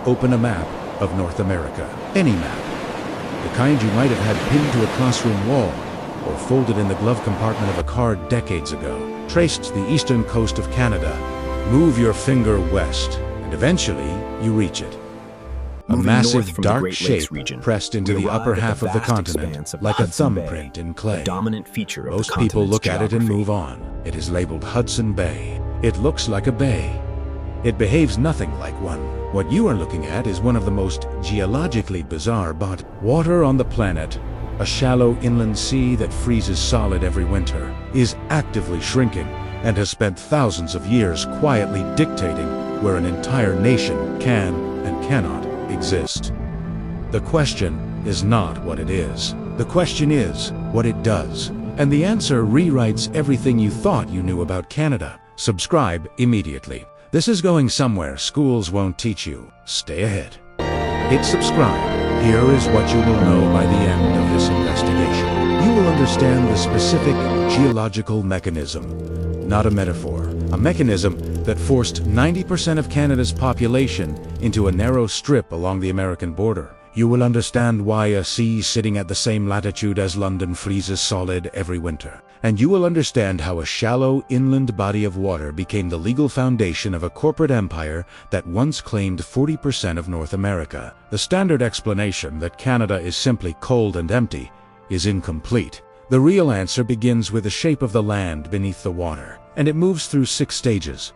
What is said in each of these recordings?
open a map of North America. Any map. The kind you might have had pinned to a classroom wall or folded in the glove compartment of a car decades ago. Traced the eastern coast of Canada. Move your finger west, and eventually you reach it. A massive dark shape pressed into the upper half of the continent, like a thumbprint in clay. Dominant feature of Most people look at it and move on. It is labeled Hudson Bay. It looks like a bay. It behaves nothing like one. What you are looking at is one of the most geologically bizarre bodies. Water on the planet, a shallow inland sea that freezes solid every winter, is actively shrinking and has spent thousands of years quietly dictating where an entire nation can and cannot exist. The question is not what it is. The question is what it does. And the answer rewrites everything you thought you knew about Canada. Subscribe immediately. This is going somewhere schools won't teach you. Stay ahead. Hit subscribe. Here is what you will know by the end of this investigation. You will understand the specific geological mechanism, not a metaphor. A mechanism that forced 90% of Canada's population into a narrow strip along the American border. You will understand why a sea sitting at the same latitude as London freezes solid every winter. And you will understand how a shallow inland body of water became the legal foundation of a corporate empire that once claimed 40% of North America. The standard explanation that Canada is simply cold and empty is incomplete. The real answer begins with the shape of the land beneath the water, and it moves through 6 stages.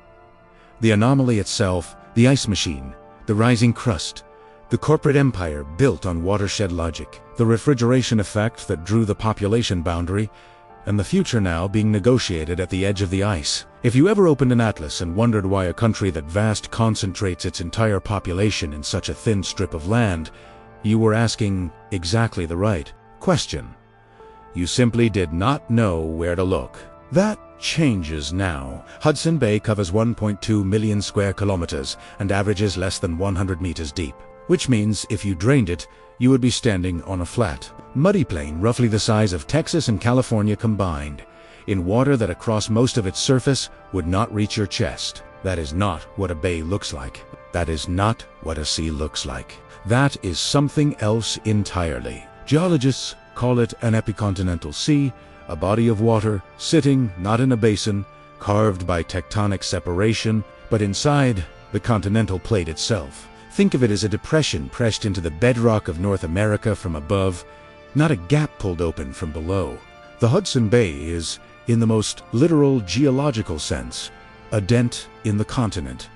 The anomaly itself, the ice machine, the rising crust, the corporate empire built on watershed logic, the refrigeration effect that drew the population boundary, and the future now being negotiated at the edge of the ice. If you ever opened an atlas and wondered why a country that vast concentrates its entire population in such a thin strip of land, you were asking exactly the right question. You simply did not know where to look. That changes now. Hudson Bay covers 1.2 million square kilometers and averages less than 100 meters deep, which means if you drained it, you would be standing on a flat, muddy plain roughly the size of Texas and California combined, in water that across most of its surface would not reach your chest. That is not what a bay looks like. That is not what a sea looks like. That is something else entirely. Geologists call it an epicontinental sea, a body of water sitting not in a basin, carved by tectonic separation, but inside the continental plate itself. Think of it as a depression pressed into the bedrock of North America from above, not a gap pulled open from below. The Hudson Bay is, in the most literal geological sense, a dent in the continent.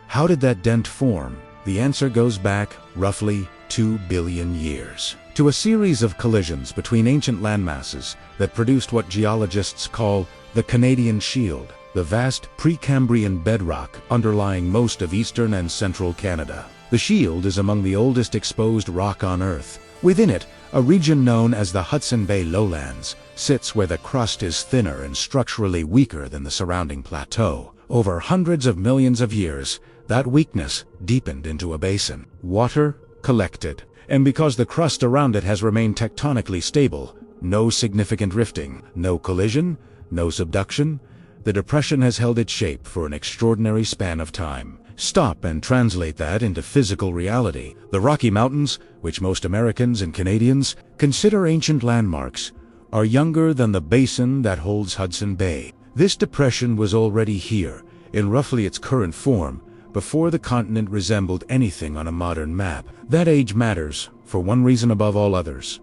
How did that dent form? The answer goes back roughly 2 billion years. To a series of collisions between ancient landmasses that produced what geologists call the Canadian Shield, the vast Precambrian bedrock underlying most of eastern and central Canada. The shield is among the oldest exposed rock on Earth. Within it, a region known as the Hudson Bay lowlands sits where the crust is thinner and structurally weaker than the surrounding plateau. Over hundreds of millions of years, that weakness deepened into a basin. Water collected, and because the crust around it has remained tectonically stable, no significant rifting, no collision, no subduction, the depression has held its shape for an extraordinary span of time. Stop and translate that into physical reality. The Rocky Mountains, which most Americans and Canadians consider ancient landmarks, are younger than the basin that holds Hudson Bay. This depression was already here, in roughly its current form, before the continent resembled anything on a modern map. That age matters, for one reason above all others.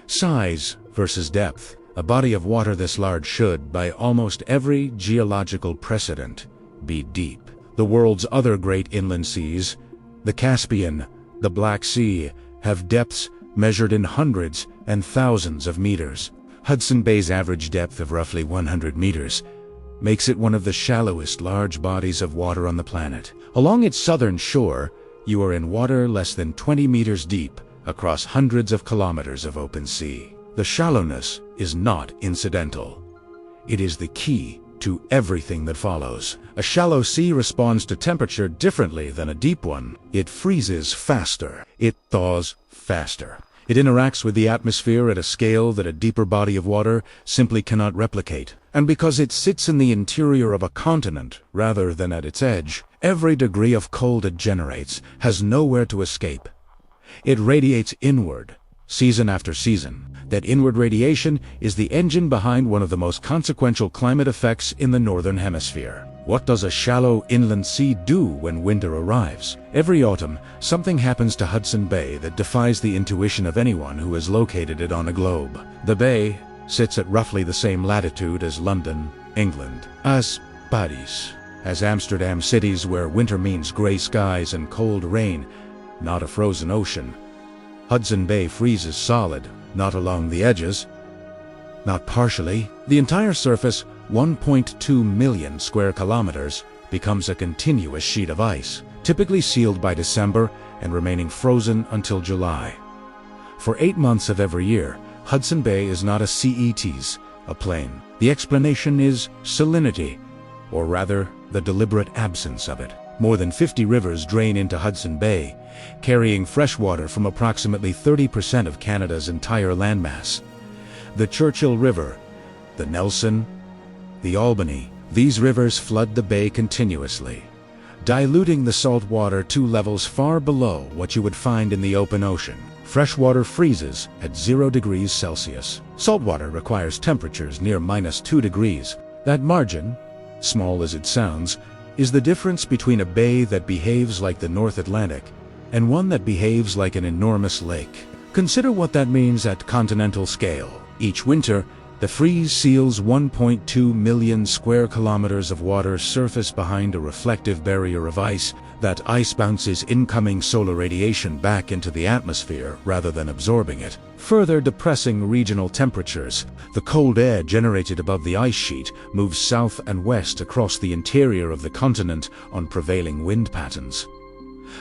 Size versus depth. A body of water this large should, by almost every geological precedent, be deep. The world's other great inland seas, the Caspian, the Black Sea, have depths measured in hundreds and thousands of meters. Hudson Bay's average depth of roughly 100 meters makes it one of the shallowest large bodies of water on the planet. Along its southern shore, you are in water less than 20 meters deep across hundreds of kilometers of open sea. The shallowness is not incidental. It is the key to everything that follows. A shallow sea responds to temperature differently than a deep one. It freezes faster. It thaws faster. It interacts with the atmosphere at a scale that a deeper body of water simply cannot replicate. And because it sits in the interior of a continent rather than at its edge, every degree of cold it generates has nowhere to escape. It radiates inward, season after season. That inward radiation is the engine behind one of the most consequential climate effects in the Northern Hemisphere. What does a shallow inland sea do when winter arrives? Every autumn, something happens to Hudson Bay that defies the intuition of anyone who has located it on a globe. The bay sits at roughly the same latitude as London, England, as Paris, as Amsterdam, cities where winter means gray skies and cold rain, not a frozen ocean. Hudson Bay freezes solid, not along the edges, not partially. The entire surface, 1.2 million square kilometers, becomes a continuous sheet of ice, typically sealed by December and remaining frozen until July. For 8 months of every year, Hudson Bay is not a CETs, a plain. The explanation is salinity, or rather, the deliberate absence of it. More than 50 rivers drain into Hudson Bay, carrying fresh water from approximately 30% of Canada's entire landmass. The Churchill River, the Nelson, the Albany, these rivers flood the bay continuously, diluting the salt water to levels far below what you would find in the open ocean. Fresh water freezes at 0 degrees Celsius. Salt water requires temperatures near -2 degrees. That margin, small as it sounds, is the difference between a bay that behaves like the North Atlantic and one that behaves like an enormous lake. Consider what that means at continental scale. Each winter, the freeze seals 1.2 million square kilometers of water surface behind a reflective barrier of ice. That ice bounces incoming solar radiation back into the atmosphere rather than absorbing it, further depressing regional temperatures. The cold air generated above the ice sheet moves south and west across the interior of the continent on prevailing wind patterns.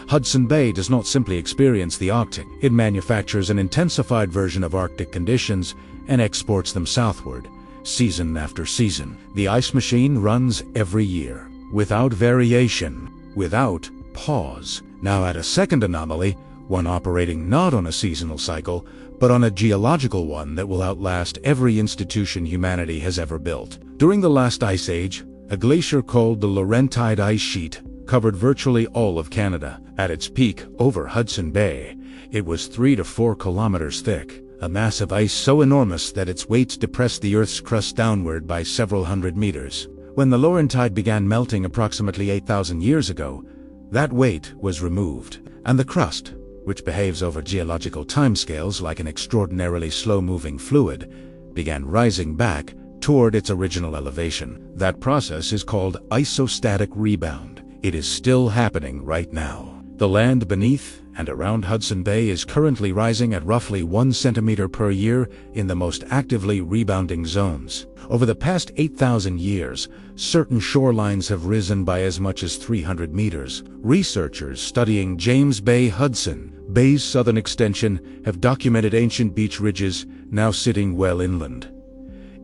Hudson Bay does not simply experience the Arctic. It manufactures an intensified version of Arctic conditions and exports them southward, season after season. The ice machine runs every year, without variation, without pause. Now add a second anomaly, one operating not on a seasonal cycle, but on a geological one that will outlast every institution humanity has ever built. During the last ice age, a glacier called the Laurentide ice sheet covered virtually all of Canada. At its peak, over Hudson Bay, it was 3 to 4 kilometers thick, a mass of ice so enormous that its weight depressed the Earth's crust downward by several hundred meters. When the Laurentide began melting approximately 8,000 years ago, that weight was removed, and the crust, which behaves over geological timescales like an extraordinarily slow-moving fluid, began rising back toward its original elevation. That process is called isostatic rebound. It is still happening right now. The land beneath and around Hudson Bay is currently rising at roughly 1 centimeter per year in the most actively rebounding zones. Over the past 8,000 years, certain shorelines have risen by as much as 300 meters. Researchers studying James Bay Hudson Bay's southern extension have documented ancient beach ridges now sitting well inland.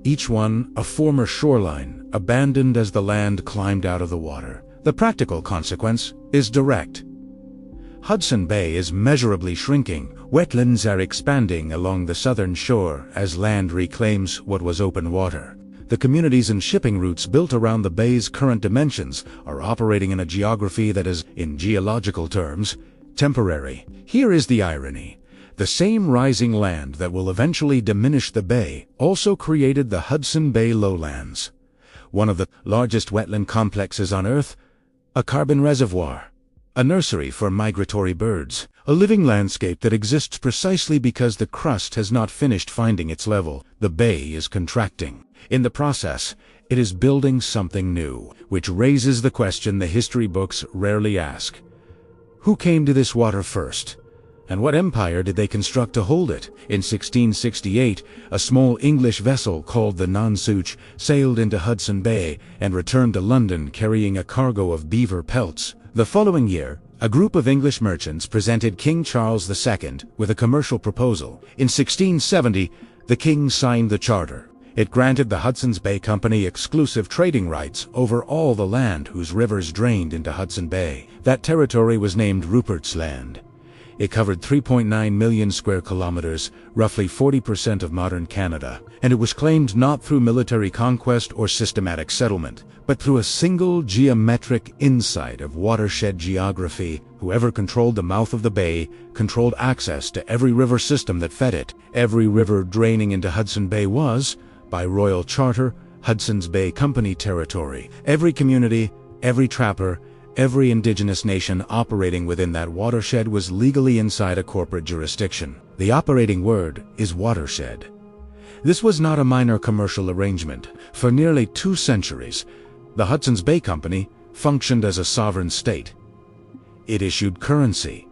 Each one a former shoreline, abandoned as the land climbed out of the water. The practical consequence is direct. Hudson Bay is measurably shrinking. Wetlands are expanding along the southern shore as land reclaims what was open water. The communities and shipping routes built around the bay's current dimensions are operating in a geography that is, in geological terms, temporary. Here is the irony. The same rising land that will eventually diminish the bay also created the Hudson Bay lowlands, one of the largest wetland complexes on Earth, a carbon reservoir, a nursery for migratory birds, a living landscape that exists precisely because the crust has not finished finding its level. The bay is contracting. In the process, it is building something new, which raises the question the history books rarely ask. Who came to this water first? And what empire did they construct to hold it? In 1668, a small English vessel called the Nonsuch sailed into Hudson Bay and returned to London carrying a cargo of beaver pelts. The following year, a group of English merchants presented King Charles II with a commercial proposal. In 1670, the king signed the charter. It granted the Hudson's Bay Company exclusive trading rights over all the land whose rivers drained into Hudson Bay. That territory was named Rupert's Land. It covered 3.9 million square kilometers, roughly 40% of modern Canada, and it was claimed not through military conquest or systematic settlement, but through a single geometric insight of watershed geography. Whoever controlled the mouth of the bay controlled access to every river system that fed it. Every river draining into Hudson Bay was, by royal charter, Hudson's Bay Company territory. Every community, every trapper, every indigenous nation operating within that watershed was legally inside a corporate jurisdiction. The operating word is watershed. This was not a minor commercial arrangement. For nearly 2 centuries, the Hudson's Bay Company functioned as a sovereign state. It issued currency.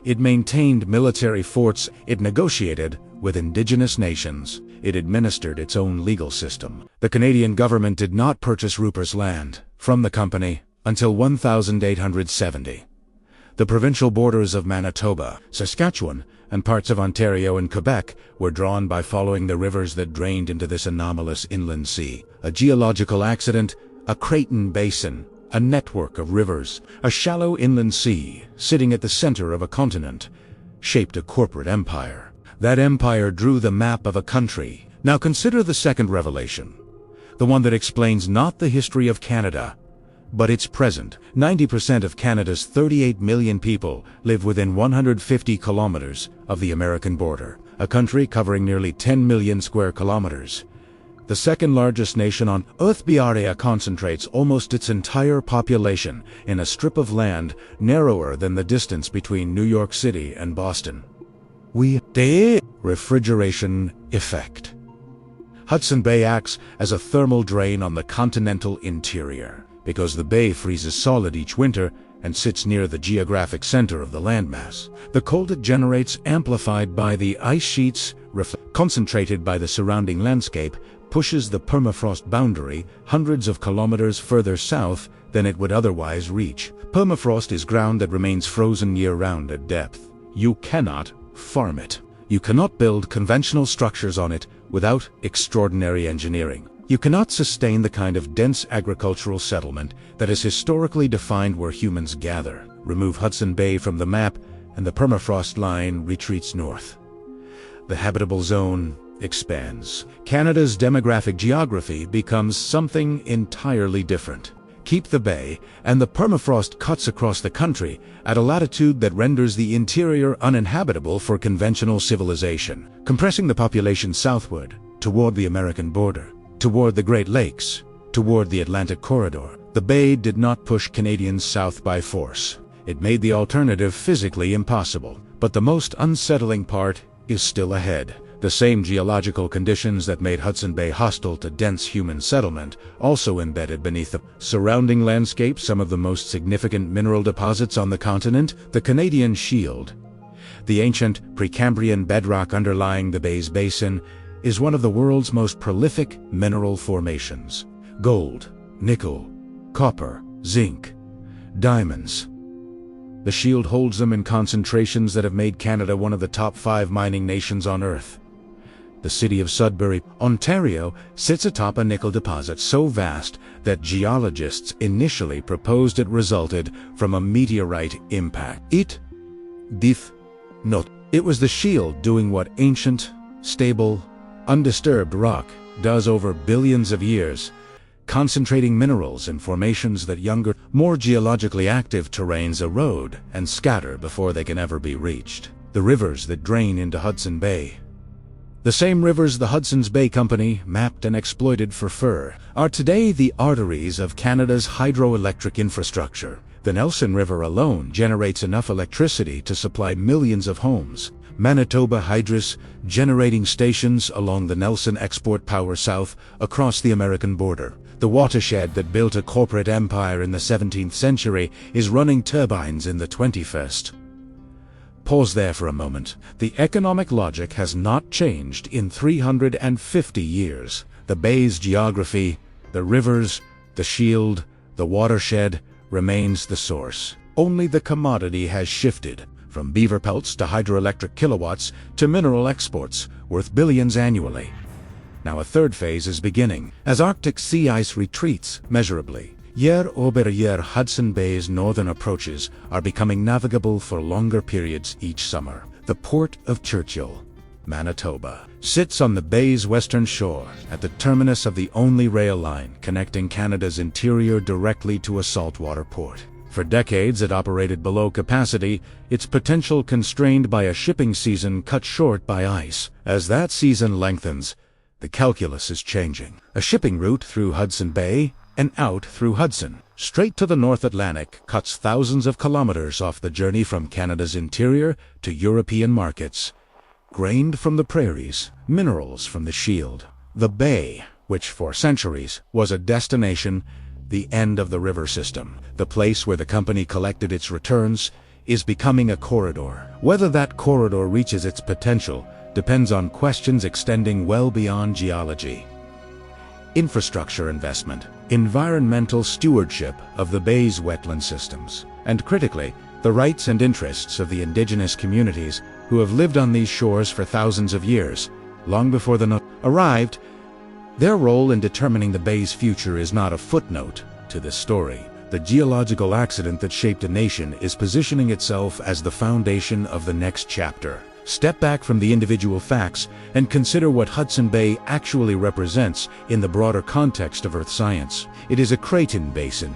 It maintained military forts. It negotiated with indigenous nations. It administered its own legal system. The Canadian government did not purchase Rupert's land from the company until 1870. The provincial borders of Manitoba, Saskatchewan, and parts of Ontario and Quebec were drawn by following the rivers that drained into this anomalous inland sea. A geological accident, a Creighton Basin, a network of rivers, a shallow inland sea sitting at the center of a continent, shaped a corporate empire. That empire drew the map of a country. Now consider the second revelation, the one that explains not the history of Canada, but its present. 90% of Canada's 38 million people live within 150 kilometers of the American border, a country covering nearly 10 million square kilometers. The second largest nation on Earth, the area concentrates almost its entire population in a strip of land narrower than the distance between New York City and Boston. The refrigeration effect. Hudson Bay acts as a thermal drain on the continental interior. Because the bay freezes solid each winter and sits near the geographic center of the landmass, the cold it generates, amplified by the ice sheets, concentrated by the surrounding landscape, pushes the permafrost boundary hundreds of kilometers further south than it would otherwise reach. Permafrost is ground that remains frozen year-round at depth. You cannot farm it. You cannot build conventional structures on it without extraordinary engineering. You cannot sustain the kind of dense agricultural settlement that is historically defined where humans gather. Remove Hudson Bay from the map, and the permafrost line retreats north. The habitable zone expands. Canada's demographic geography becomes something entirely different. Keep the bay, and the permafrost cuts across the country at a latitude that renders the interior uninhabitable for conventional civilization, compressing the population southward, toward the American border, toward the Great Lakes, toward the Atlantic corridor. The bay did not push Canadians south by force. It made the alternative physically impossible. But the most unsettling part is still ahead. The same geological conditions that made Hudson Bay hostile to dense human settlement also embedded beneath the surrounding landscape some of the most significant mineral deposits on the continent. The Canadian Shield, the ancient Precambrian bedrock underlying the bay's basin, is one of the world's most prolific mineral formations. Gold, nickel, copper, zinc, diamonds. The Shield holds them in concentrations that have made Canada one of the top 5 mining nations on Earth. The city of Sudbury, Ontario, sits atop a nickel deposit so vast that geologists initially proposed it resulted from a meteorite impact. It was the Shield doing what ancient, stable, undisturbed rock does over billions of years, concentrating minerals in formations that younger, more geologically active terrains erode and scatter before they can ever be reached. The rivers that drain into Hudson Bay, the same rivers the Hudson's Bay Company mapped and exploited for fur, are today the arteries of Canada's hydroelectric infrastructure. The Nelson River alone generates enough electricity to supply millions of homes. Manitoba Hydro's generating stations along the Nelson export power south across the American border. The watershed that built a corporate empire in the 17th century is running turbines in the 21st. Pause there for a moment. The economic logic has not changed in 350 years. The bay's geography, the rivers, the Shield, the watershed remains the source. Only the commodity has shifted, from beaver pelts to hydroelectric kilowatts to mineral exports worth billions annually. Now a third phase is beginning. As Arctic sea ice retreats measurably, Year over year, Hudson Bay's northern approaches are becoming navigable for longer periods each summer. The Port of Churchill, Manitoba, sits on the bay's western shore at the terminus of the only rail line connecting Canada's interior directly to a saltwater port. For decades it operated below capacity, its potential constrained by a shipping season cut short by ice. As that season lengthens, the calculus is changing. A shipping route through Hudson Bay and out through Hudson, straight to the North Atlantic, cuts thousands of kilometers off the journey from Canada's interior to European markets. Grain from the prairies, minerals from the Shield. The bay, which for centuries was a destination, the end of the river system, the place where the company collected its returns, is becoming a corridor. Whether that corridor reaches its potential depends on questions extending well beyond geology. Infrastructure investment, environmental stewardship of the bay's wetland systems, and critically, the rights and interests of the indigenous communities who have lived on these shores for thousands of years, long before the arrived. Their role in determining the bay's future is not a footnote to this story. The geological accident that shaped a nation is positioning itself as the foundation of the next chapter. Step back from the individual facts and consider what Hudson Bay actually represents in the broader context of Earth science. It is a craton basin,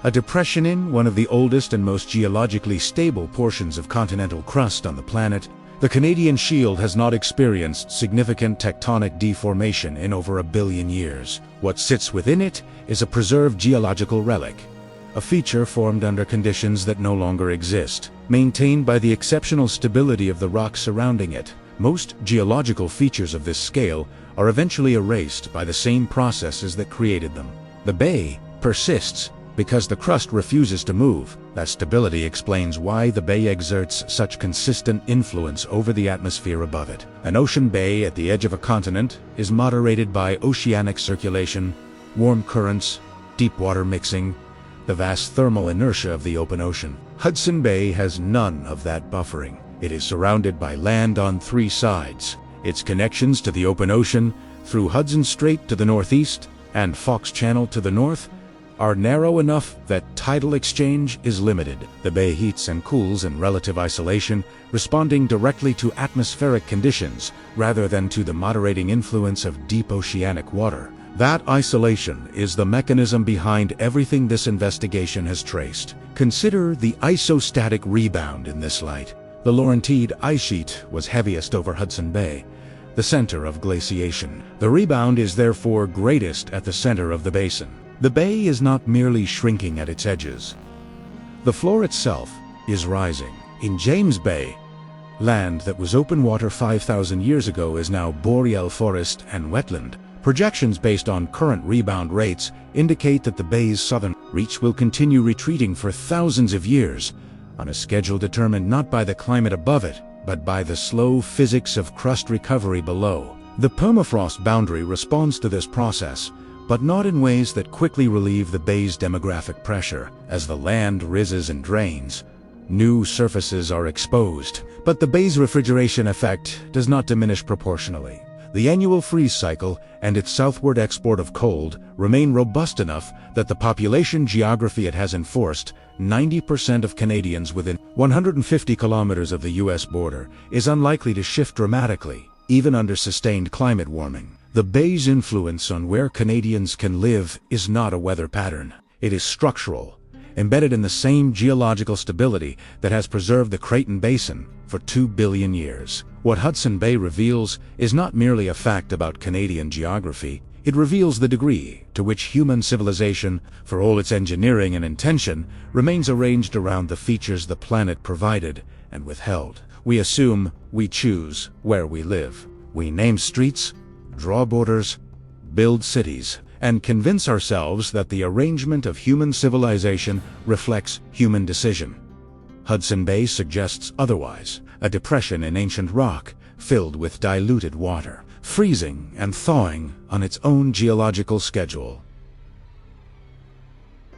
a depression in one of the oldest and most geologically stable portions of continental crust on the planet. The Canadian Shield has not experienced significant tectonic deformation in over 1 billion years. What sits within it is a preserved geological relic, a feature formed under conditions that no longer exist, maintained by the exceptional stability of the rock surrounding it. Most geological features of this scale are eventually erased by the same processes that created them. The bay persists because the crust refuses to move. That stability explains why the bay exerts such consistent influence over the atmosphere above it. An ocean bay at the edge of a continent is moderated by oceanic circulation, warm currents, deep water mixing, the vast thermal inertia of the open ocean. Hudson Bay has none of that buffering. It is surrounded by land on 3 sides. Its connections to the open ocean, through Hudson Strait to the northeast and Fox Channel to the north, are narrow enough that tidal exchange is limited. The bay heats and cools in relative isolation, responding directly to atmospheric conditions rather than to the moderating influence of deep oceanic water. That isolation is the mechanism behind everything this investigation has traced. Consider the isostatic rebound in this light. The Laurentide ice sheet was heaviest over Hudson Bay, the center of glaciation. The rebound is therefore greatest at the center of the basin. The bay is not merely shrinking at its edges. The floor itself is rising. In James Bay, land that was open water 5,000 years ago is now boreal forest and wetland. Projections based on current rebound rates indicate that the bay's southern reach will continue retreating for thousands of years, on a schedule determined not by the climate above it, but by the slow physics of crust recovery below. The permafrost boundary responds to this process, but not in ways that quickly relieve the bay's demographic pressure. As the land rises and drains, new surfaces are exposed, but the bay's refrigeration effect does not diminish proportionally. The annual freeze cycle and its southward export of cold remain robust enough that the population geography it has enforced, 90% of Canadians within 150 kilometers of the US border, is unlikely to shift dramatically, even under sustained climate warming. The bay's influence on where Canadians can live is not a weather pattern. It is structural, embedded in the same geological stability that has preserved the Craton Basin for 2 billion years. What Hudson Bay reveals is not merely a fact about Canadian geography. It reveals the degree to which human civilization, for all its engineering and intention, remains arranged around the features the planet provided and withheld. We assume, we choose where we live. We name streets, draw borders, build cities, and convince ourselves that the arrangement of human civilization reflects human decision. Hudson Bay suggests otherwise, a depression in ancient rock filled with diluted water, freezing and thawing on its own geological schedule.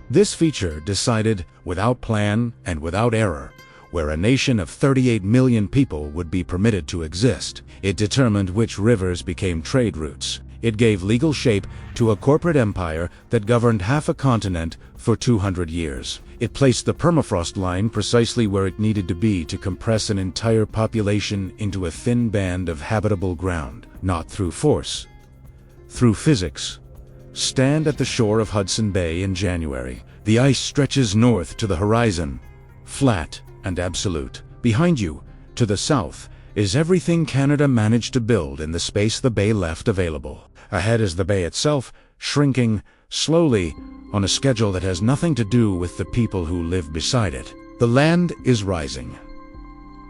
This feature decided, without plan and without error, where a nation of 38 million people would be permitted to exist. It determined which rivers became trade routes. It gave legal shape to a corporate empire that governed half a continent for 200 years. It placed the permafrost line precisely where it needed to be to compress an entire population into a thin band of habitable ground, not through force, through physics. Stand at the shore of Hudson Bay in January. The ice stretches north to the horizon, flat and absolute. Behind you, to the south, is everything Canada managed to build in the space the bay left available. Ahead is the bay itself, shrinking, slowly, on a schedule that has nothing to do with the people who live beside it. The land is rising.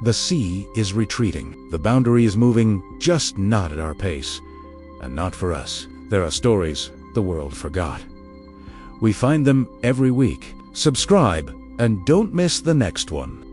The sea is retreating. The boundary is moving, just not at our pace. And not for us. There are stories the world forgot. We find them every week. Subscribe, and don't miss the next one.